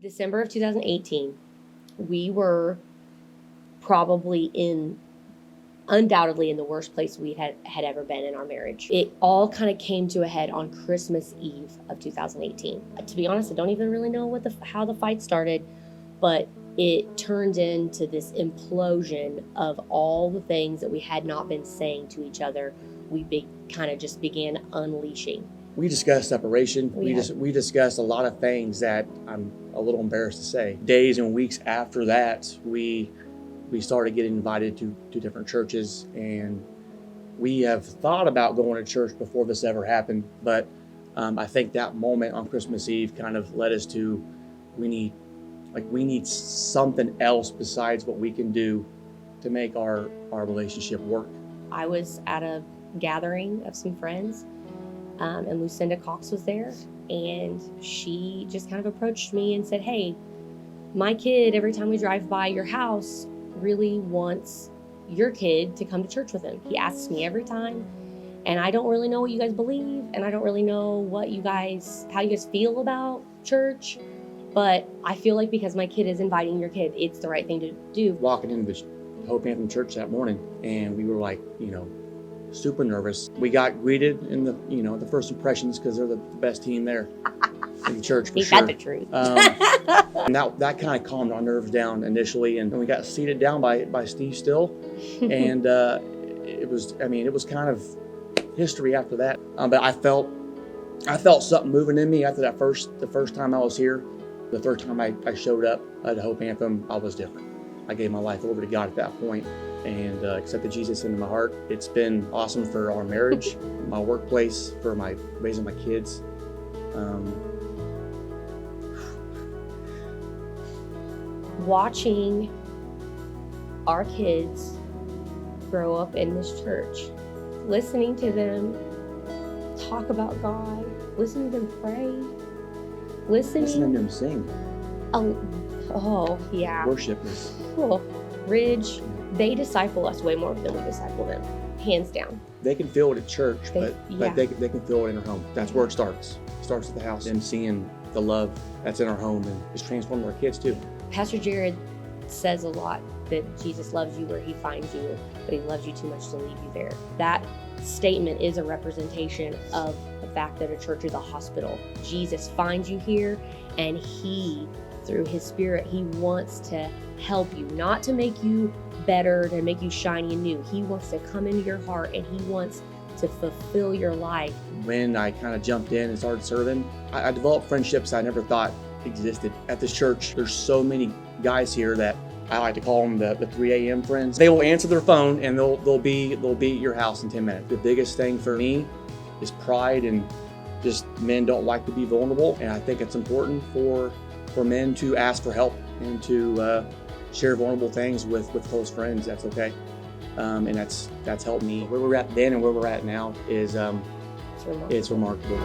December of 2018, we were probably undoubtedly in the worst place we had ever been in our marriage. It all kind of came to a head on Christmas Eve of 2018. To be honest, I don't even really know how the fight started, but it turned into this implosion of all the things that we had not been saying to each other. We kind of just began unleashing. We discussed separation. We discussed a lot of things that I'm a little embarrassed to say. Days and weeks after that, we started getting invited to different churches, and we have thought about going to church before this ever happened. But I think that moment on Christmas Eve kind of led us to we need something else besides what we can do to make our relationship work. I was at a gathering of some friends. And Lucinda Cox was there, and she just kind of approached me and said, "Hey, my kid, every time we drive by your house, really wants your kid to come to church with him. He asks me every time, and I don't really know what you guys believe, and I don't really know how you guys feel about church, but I feel like because my kid is inviting your kid, it's the right thing to do." Walking into the Hope Anthem Church that morning, and we were like, super nervous. We got greeted in the first impressions because they're the best team there in the church for sure. Got the truth. And that kind of calmed our nerves down initially, and we got seated down by Steve Still, and it was kind of history after that. But I felt something moving in me after the first time I was here. The third time I showed up at the Hope Anthem, I was different. I gave my life over to God at that point and accepted Jesus into my heart. It's been awesome for our marriage, my workplace, for raising my kids. Watching our kids grow up in this church, listening to them talk about God, listening to them pray, listening to them sing. Oh yeah. Worship is. Cool. Ridge, they disciple us way more than we disciple them, hands down. They can feel it at church, but they can feel it in our home. That's where it starts. It starts at the house, and seeing the love that's in our home, and it's transforming our kids too. Pastor Jared says a lot that Jesus loves you where he finds you, but he loves you too much to leave you there. That statement is a representation of the fact that a church is a hospital. Jesus finds you here, and he, through his Spirit, he wants to help you, not to make you better, to make you shiny and new. He wants to come into your heart, and he wants to fulfill your life. When I kind of jumped in and started serving, I developed friendships I never thought existed at this church. There's so many guys here that I like to call them the 3 a.m. friends. They will answer their phone and they'll be at your house in 10 minutes. The biggest thing for me is pride, and just men don't like to be vulnerable, and I think it's important for men to ask for help and to share vulnerable things with close friends. That's okay, and that's helped me. Where we're at then and where we're at now is it's remarkable.